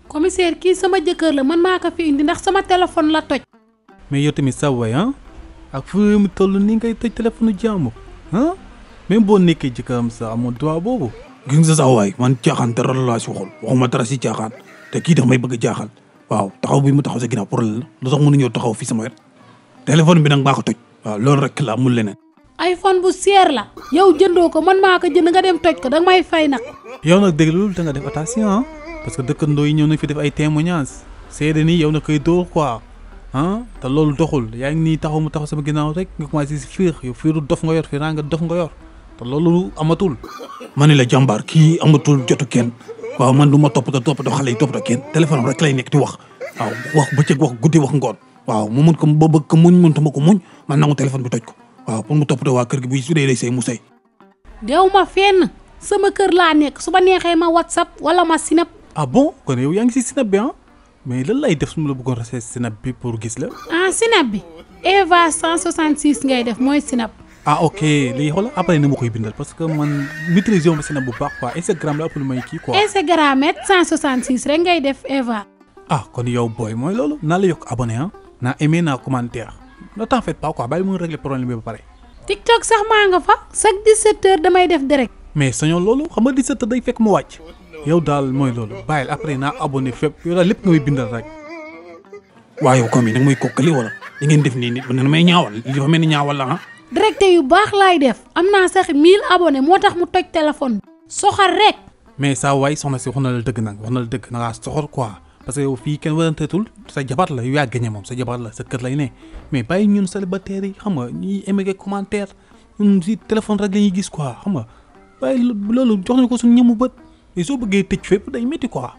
commissaire kii sama jëkkër la man maa ko fi indi ndax sama téléphone la toj. mais yow tamit sa waay ak fu mu toll nii ngay tëj téléphone jàmm même boo nekkee jëkkëram sa amoo droit boobu. gis nga sa waay man caaxaan dara laa si waxul waxuma dara si caaxaan te kii tax may bëgg a jaaxal waaw taxaw bi mu taxaw sa ginnaaw pour la lu tax mënu ñëw taxaw fii sama wet téléphone bi nag maa ko toj waaw loolu rek la amul leneen. iPhone bu seer la yow jëndoo ko man maa ko jënd nga dem toj ko danga may fay nag. yow nag déglu da nga def attention parce que dëkkandoo yi ñëw na fi def ay témoignages seede ni yow na koy dóor quoi te loolu doxul yaa ngi nii taxaw mu taxaw sama ginnaaw rek nga commencé si fiir yow fiiru dof nga yor fiiraa nga dof nga yor te loolu amatul. ma ne la jàmbaar kii amatul jotu kenn waaw man du ma toppatoo xale yi toppatoo kenn téléphone rek lay nekk di wax waaw wax bëccëg wax guddi wax ngoon waaw mu mun ko ba bëgg ko muñ mënutuma ko muñ man nangu téléphone bi toj ko waaw pour mu toppatoo waa kër gi bu su dee day sëy mu sëy. dew ma fenn sama kër laa nekk su ma neexee ma WhatsApp wala ma Snap. ah bon kon yow yaa ngi si Snap bi mais lan lay def su ma la bëggoon rase Snap bi pour gis la. Snap bi Eva 166 ngay def mooy Snap. ok léegi xoolal après na ma koy bindal parce que man maîtrise ma Snap bu baax quoi Instagram la ëpp lu may kii quoi. Instagram 166 rek ngay def Eva. kon yow booy mooy loolu naa la yokk abonné naa aimé naa commentaire ne t'en faites pas quoi bàyyi mu régler problème bi ba pare. TikTok sax maa nga fa chaque 17h damay def direct. mais sañoon loolu xam nga 17h day fekk mu wàcc. yow daal mooy loolu bàyyil après naa abonné fépp yow daal lépp nga may bindal rek. waaw yow comme yi da nga may kokkali wala li ngeen def nii nit ba ne may ñaawal li dafa mel ni ñaawal la direct yu baax laay def am naa sax 1000 abonnés moo tax mu toj téléphone soxor rek. mais saa waay soxna si wax na la dëgg nag wax na la dëgg na ngaa soxor quoi parce que yow fii kenn waranteetul sa jabar la yow yaa gagné moom sa jabar la sa kër lay ne mais bàyyi ñun célibataires yi xam nga ñuy émégué commentaire ñun si téléphone rek la ñuy gis quoi xam nga bàyyi loolu jox nañu ko suñu ñëmu bët et soo bëggee tëj fépp day métti quoi.